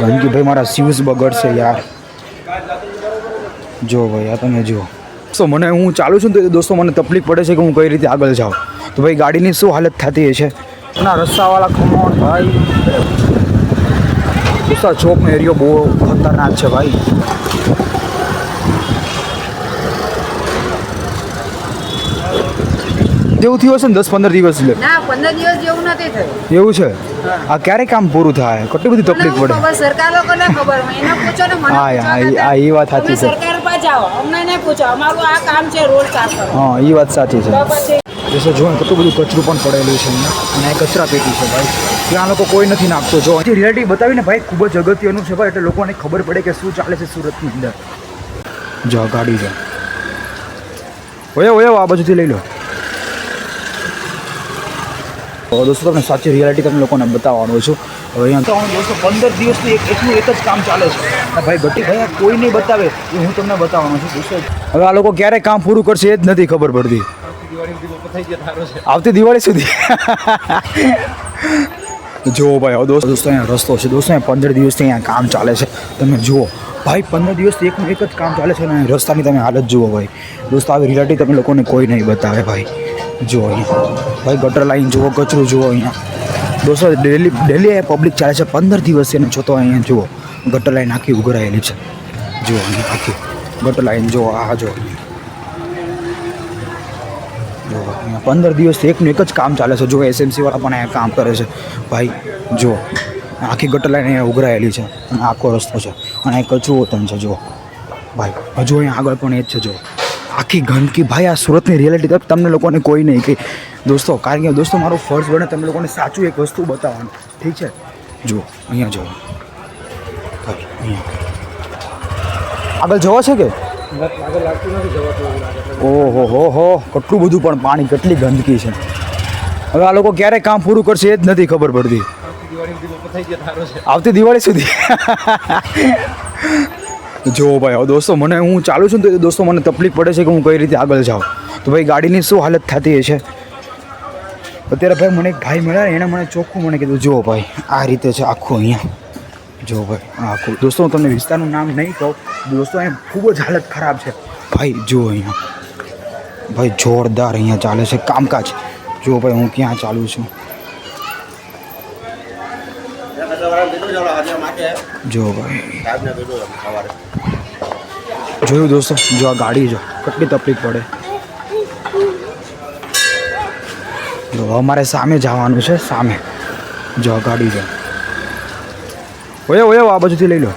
ગંદકી ભાઈ મારા શૂઝ બગડશે યાર. જો ભાઈ આ તમે જુઓ. તો મને હું ચાલું છું ને તો દોસ્તો મને તકલીફ પડે છે કે હું કઈ રીતે આગળ જાઉં. તો ભાઈ ગાડીની શું હાલત થતી હશે. ના રસ્તાવાળા ખમણ ભાઈ. દોસ્તા ચોકનો એરિયો બહુ ખતરનાક છે ભાઈ. જેવું થયું હશે ને 10-15 દિવસ એટલે. ના 15 દિવસ જેવું નથી થયું. એવું છે. આ ક્યારે કામ પૂરું થાય? કેટલી બધી તકલીફ પડે. ખબર સરકાર લોકોને ખબર હોય એને પૂછો ને મને. હા એ વાત સાચી છે. સરકાર પાસે જાઓ અમને નહીં પૂછો અમારું આ કામ છે રોડ સાફ કરવાનું. હા એ વાત સાચી છે. જશે જો કેટલું બધું કચરું પણ પડેલું છે અહીંયા અને કચરા પેટી છે ભાઈ. ત્યાં લોકો કોઈ નથી નાખતો. જો જે રિયાલિટી બતાવીને ભાઈ ખૂબ જ અગત્યનું છે ભાઈ. એટલે લોકોને ખબર પડે કે શું ચાલે છે સુરતની અંદર. જો ગાડી છે. ઓયો આ બાજુથી લઈ લો. દોસ્તો તમને સાચી રિયાલિટી તમને લોકોને બતાવવાનું છું. હવે અહીંયા દોસ્તો 15 દિવસથી એકનું એક જ કામ ચાલે છે. ભાઈ ગટી ભાઈ કોઈ નહીં બતાવે એ હું તમને બતાવવાનો છું દોસ્તો. હવે આ લોકો ક્યારે કામ પૂરું કરશે એ જ નથી ખબર પડતી. આવતી દિવાળી સુધી. જુઓ ભાઈ દોસ્તો અહીંયા રસ્તો છે દોસ્તો. અહીંયા 15 દિવસથી અહીંયા કામ ચાલે છે. તમે જુઓ ભાઈ 15 દિવસથી એકનું એક જ કામ ચાલે છે અને રસ્તાની તમે હાલત જુઓ ભાઈ. દોસ્તો આવી રિયાલિટી તમે લોકોને કોઈ નહીં બતાવે ભાઈ. જુઓ અહીંયા ભાઈ ગટર લાઈન જુઓ, કચરું જુઓ અહીંયા. દોસ્તો ડેલી અહીંયા પબ્લિક ચાલે છે 15 દિવસથી અને જો તો અહીંયા જુઓ ગટર લાઈન આખી ઉઘરાયેલી છે. જુઓ અહીંયા આખી ગટર લાઈન જુઓ. આ જુઓ અહીંયા 15 દિવસથી એકનું એક જ કામ ચાલે છે. જો એસએમસી વાળા પણ અહીંયા કામ કરે છે ભાઈ. જો આખી ગટર લાઈન અહીંયા ઉઘરાયેલી છે અને આખો રસ્તો છે અને અહીં કચરું વતન છે. જો ભાઈ હજુ અહીંયા આગળ પણ એ જ છે. જો આખી ગંદકી ભાઈ. આ સુરતની રિયાલિટી તરફ તમને લોકોને કોઈ નહીં કે દોસ્તો. કારણ કે દોસ્તો મારો ફર્જ બને તમને લોકોને સાચું એક વસ્તુ બતાવવાનું. ઠીક છે. જુઓ અહીંયા જો ભાઈ અહીંયા આગળ જવા છે કે ઓહો કેટલું બધું પણ પાણી કેટલી ગંદકી છે. હવે આ લોકો ક્યારે કામ પૂરું કરશે એ જ નથી ખબર પડતી. આવતી દિવાળી સુધી. જો ભાઈ દોસ્તો મને હું ચાલું છું ને તો દોસ્તો મને તકલીફ પડે છે કે હું કઈ રીતે આગળ જાઉં. તો ભાઈ ગાડીની શું હાલત થતી હશે. અત્યારે ભાઈ મને એક ભાઈ મળ્યા એણે મને ચોખ્ખું મને કીધું જુઓ ભાઈ આ રીતે છે આખું અહીંયા. જો ભાઈ આખું દોસ્તો હું તમને વિસ્તારનું નામ નહીં કહું દોસ્તો. અહીંયા ખૂબ જ હાલત ખરાબ છે ભાઈ. જુઓ અહીંયા ભાઈ જોરદાર અહીંયા ચાલે છે કામકાજ. જુઓ ભાઈ હું ક્યાં ચાલું છું. જો ભાઈ જોયું દોસ્તો. જો આ ગાડી જો કેટલી તકલીફ પડે. જો અમારે સામે જવાનું છે સામે. જો આ ગાડી જો ઓયો આ બાજુથી લઈ લો.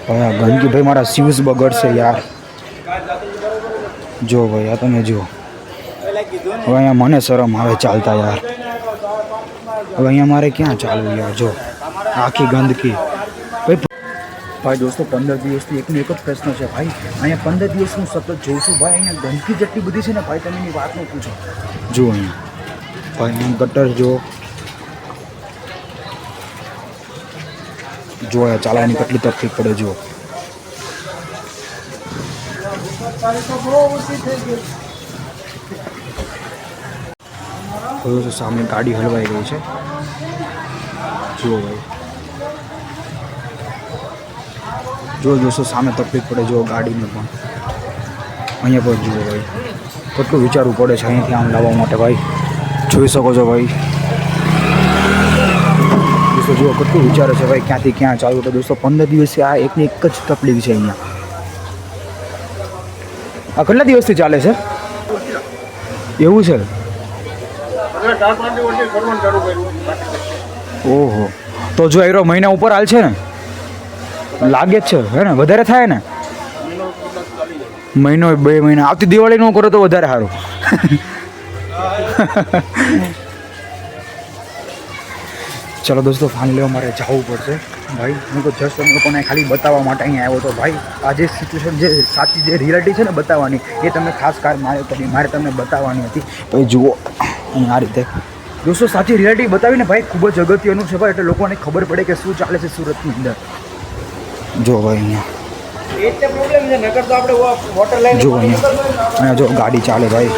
ભાઈ ગંદકી ભાઈ મારા શૂઝ બગડશે યાર. જો ભાઈ આ તમે જુઓ. હવે અહીંયા મને શરમ આવે ચાલતા યાર. હવે અહીંયા મારે ક્યાં ચાલવું યાર. જો આખી ગંદકી ભાઈ દોસ્તો 15 દિવસથી એકનો એક જ પ્રશ્ન છે ભાઈ. અહીંયા 15 દિવસ હું સતત જોઉં છું ભાઈ. અહીંયા ગંદકી જેટલી બધી છે ને ભાઈ તમે એની વાત ન પૂછો. જુઓ અહીંયા ભાઈ અહીંયા ગટર જો અહીંયા ચાલવાની કેટલી તકલીફ પડે. જુઓ તો સામે ગાડી હલવાઈ ગઈ છે. જુઓ ભાઈ જો દોસ્તો સામે તકલીફ પડે. જુઓ ગાડીને પણ અહીંયા પણ જુઓ ભાઈ કેટલું વિચારવું પડે છે અહીંયાથી આમ લાવવા માટે ભાઈ. જોઈ શકો છો ભાઈ. દોસ્તો જુઓ કેટલું વિચારે છે ભાઈ ક્યાંથી ક્યાં ચાલવું. તો દોસ્તો 15 દિવસથી આ એકની એક જ તકલીફ છે અહીંયા. આ કેટલા દિવસથી ચાલે છે એવું છે? ઓહો તો જો એરો મહિના ઉપર હાલ છે ને લાગે જ છે હે ને. વધારે થાય ને મહિનો 2 મહિના. આવતી દિવાળી નો કરો તો વધારે સારું. ચલો દોસ્તો ફાઇનલી મારે જવું પડશે ભાઈ. હું તો જસ્ટ તમને લોકોને ખાલી બતાવવા માટે અહીંયા આવ્યો હતો ભાઈ. આ જે સિચ્યુએશન જે સાચી જે રિયાલિટી છે ને બતાવવાની એ તમને ખાસ મારે તમને બતાવવાની હતી. ભાઈ જુઓ અહીં આ રીતે દોસ્તો સાચી રિયાલિટી બતાવીને ભાઈ ખૂબ જ અગત્યનું છે ભાઈ. એટલે લોકોને ખબર પડે કે શું ચાલે છે સુરતની અંદર. જો ભાઈ અહીંયા જો અહીંયા જો ગાડી ચાલે ભાઈ.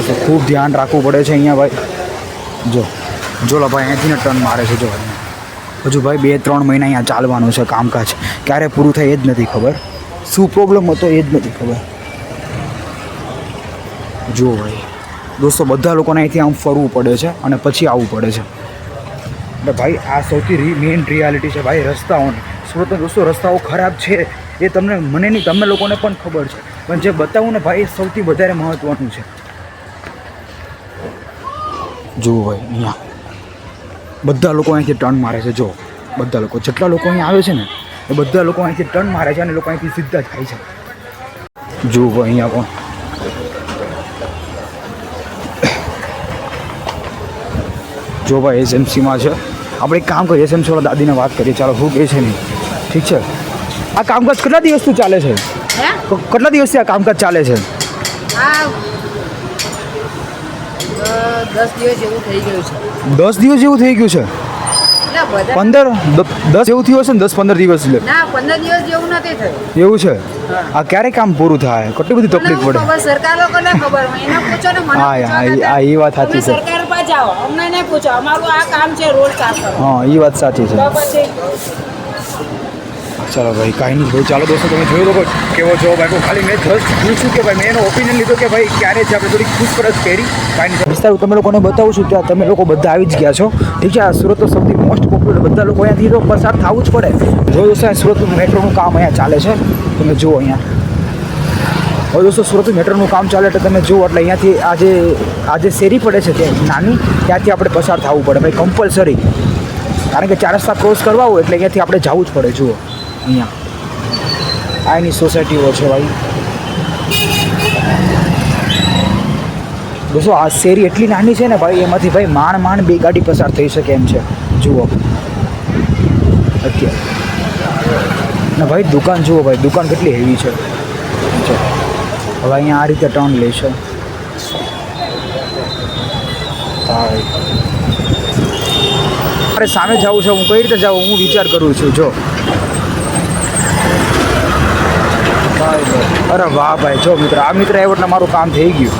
તો ખૂબ ધ્યાન રાખવું પડે છે અહીંયા ભાઈ. જો જો લો ભાઈ અહીંથી ને ટર્ન મારે છે જો અહીંયા હજુ ભાઈ 2-3 મહિના અહીંયા ચાલવાનું છે કામકાજ ક્યારે પૂરું થાય એ જ નથી ખબર શું પ્રોબ્લેમ હતો એ જ નથી ખબર જો ભાઈ દોસ્તો બધા લોકોને અહીંથી આમ ફરવું પડે છે અને પછી આવવું પડે છે એટલે ભાઈ આ સૌથી મેઇન રિયાલિટી છે ભાઈ રસ્તાઓની સુરતના દોસ્તો રસ્તાઓ ખરાબ છે એ તમને મને નહીં તમે લોકોને પણ ખબર છે પણ જે બતાવું ને ભાઈ એ સૌથી વધારે મહત્ત્વનું છે જુઓ ભાઈ અહીંયા બધા લોકો અહીંથી ટર્ન મારે છે જો બધા લોકો જેટલા લોકો અહીંયા આવે છે ને એ બધા લોકો અહીંથી ટર્ન મારે છે અને લોકો અહીંથી સીધા જ ખાય છે જુઓ ભાઈ અહીંયા પણ જો ભાઈ એસએમસીમાં છે આપણે એક કામ કરીએ એસએમસી વાળા દાદીને વાત કરીએ ચાલો શું કહે છે નહીં ઠીક છે આ કામકાજ કેટલા દિવસથી ચાલે છે કેટલા દિવસથી આ કામકાજ ચાલે છે 10 દિવસ જેવું થઈ ગયું છે 10 દિવસ જેવું થઈ ગયું છે 15 10 જેવું થયું હશે ને 10-15 દિવસ એટલે ના 15 દિવસ જેવું નથી થયું એવું છે આ ક્યારે કામ પૂરું થાય કેટલી બધી તકલીફ પડે સરકાર લોકોને ખબર એને પૂછો ને મને હા એ વાત સાચી છે સરકાર પર જાઓ અમને નહીં પૂછો અમારું આ કામ છે રોડ સાફ કરવાનું હા એ વાત સાચી છે તો પછી ચાલો ભાઈ કાંઈ નહીં ભાઈ ચાલો દોસ્તો તમે જોઈ લો કેવો જવાબ આપ્યો ખાલી મેં જસ્ટ પૂછ્યું કે ભાઈ મેં એનો ઓપિનિયન લીધો કે ભાઈ ક્યારે છે આપણે થોડી પૂછપરછ કરી કાંઈ નહીં વિસ્તાર તમે લોકોને બતાવું છું ત્યાં તમે લોકો બધા આવી જ ગયા છો ઠીક છે આ સુરત તો સૌથી મોસ્ટ પોપ્યુલર બધા લોકો અહીંયાથી તો પસાર થવું જ પડે જો દોસ્તો સુરતનું મેટ્રોનું કામ અહીંયા ચાલે છે તમે જુઓ અહીંયા હવે દોસ્તો સુરતનું મેટ્રોનું કામ ચાલે એટલે તમે જુઓ એટલે અહીંયાથી આ જે શેરી પડે છે તે નાની ત્યાંથી આપણે પસાર થવું પડે ભાઈ કમ્પલસરી કારણ કે 4 રસ્તા ક્રોસ કરવા હોય એટલે અહીંયાથી આપણે જવું જ પડે જુઓ અહીંયા આ એની સોસાયટીઓ છે ભાઈ દોસ્તો આ શેરી એટલી નાની છે ને ભાઈ એમાંથી ભાઈ માંડ 2 ગાડી પસાર થઈ શકે એમ છે જુઓ અત્યારે ને ભાઈ દુકાન જુઓ ભાઈ દુકાન કેટલી હેવી છે હવે અહીંયા આ રીતે ટર્ન લે છે મારે સામે જવું છે હું કઈ રીતે જાઉં હું વિચાર કરું છું જો અરે વાહ ભાઈ જો મિત્ર આ મિત્ર આવ્યો એટલે મારું કામ થઈ ગયું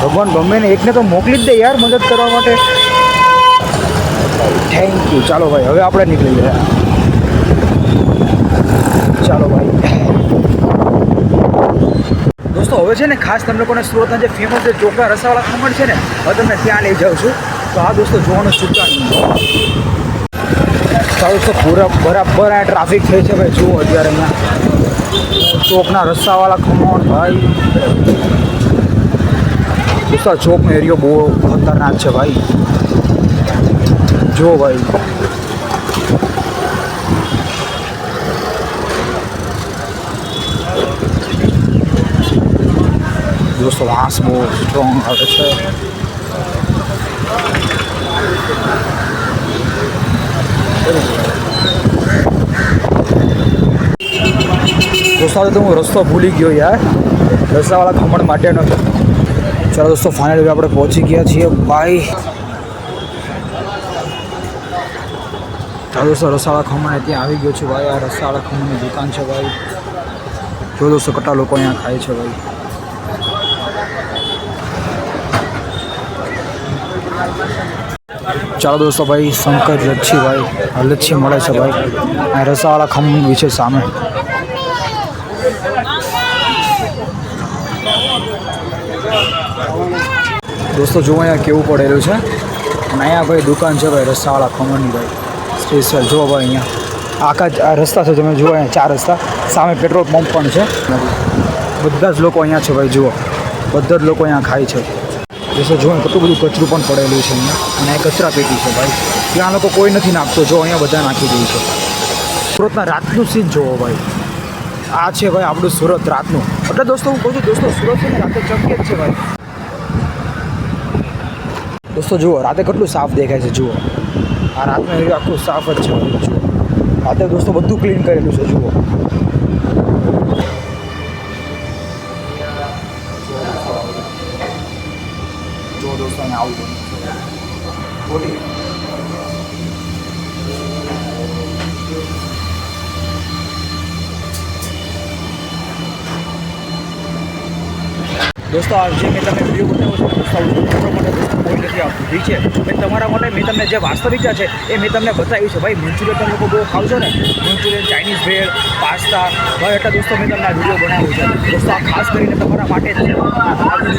ભગવાન ગમે ને એકને તો મોકલી જ દે યાર મદદ કરવા માટે થેન્ક યુ ચાલો ભાઈ હવે આપણે નીકળી ગયા ચાલો ભાઈ દોસ્તો હવે છે ને ખાસ તમે લોકોને સુરતના જે ફેમસ જે ચોકડા રસાવાળા ખમણ છે ને હવે તમને ત્યાં લઈ જાઉં છું તો આ દોસ્તો જોવાનું ચૂકતા નહીં ચાલો તો બરાબર આ ટ્રાફિક થઈ છે ભાઈ જુઓ અત્યારે અહીંયા ચોકના રસ્તાવાળા ખમણ ભાઈ દોસ્તો ચોકનો એરિયો બહુ ખતરનાક છે ભાઈ જો ભાઈ દોસ્તો વાંસ બહુ સ્ટ્રોંગ આવે છે દોસ્તો તો હું રસ્તો ભૂલી ગયો યાર રસ્તાવાળા ખમણ માટેનો ચાલો દોસ્તો ફાઇનલી આપણે પહોંચી ગયા છીએ ભાઈ ચાલો દોસ્તો રસાવાળા ખમણ ત્યાં આવી ગયો છું ભાઈ આ રસાવાળા ખમણની દુકાન છે ભાઈ જો દોસ્તો કેટલા લોકો અહીંયા ખાય છે ભાઈ ચાલો દોસ્તો ભાઈ શંકર લચ્છી ભાઈ લચ્છી મળે છે ભાઈ આ રસાવાળા ખમણ વિશે સામે દોસ્તો જો અહીંયા કેવું પડેલું છે અને અહીંયા ભાઈ દુકાન છે ભાઈ રસાવાળા ખમણની ભાઈ સ્પેશિયલ જો ભાઈ અહીંયા આખા રસ્તા છે તમે જુઓ અહીંયા 4 રસ્તા સામે પેટ્રોલ પંપ પણ છે બધા જ લોકો અહીંયા છે ભાઈ જુઓ બધા જ લોકો અહીંયા ખાય છે દોસ્તો જો કેટલું બધું કચરું પણ પડેલું છે અહીંયા અને આ કચરા પેટી છે ભાઈ ત્યાં લોકો કોઈ નથી નાખતો જો અહીંયા બધા નાખી દે છે સુરતના રાતનું સીન જોવો ભાઈ આ છે ભાઈ આપણું સુરત રાતનું એટલે દોસ્તો હું કહું છું દોસ્તો સુરત છે ને રાતે ચમકે જ છે ભાઈ દોસ્તો જુઓ રાતે કેટલું સાફ દેખાય છે જુઓ આ રાતનું એરિયા આખું સાફ જ છે જુઓ રાતે દોસ્તો બધું ક્લીન કરેલું છે જુઓ જો દોસ્તો અહીંયા આવું દોસ્તો આ જે મેં તમને વિડીયો બતાવ્યો છે તમારા માટે દોસ્તો કોઈ નથી આવતું ઠીક છે મેં તમારા માટે મેં તમને જે વાસ્તવિકતા છે એ મેં તમને બતાવી છે ભાઈ મંચુરિયન તમે લોકો બહુ ખાવશો ને મંચુરિયન ચાઇનીઝ ભેળ પાસ્તા ભાઈ એટલા દોસ્તો મેં તમને આ વિડીયો બનાવ્યો છે દોસ્તો આ ખાસ કરીને તમારા માટે જ છે આ વિડીયો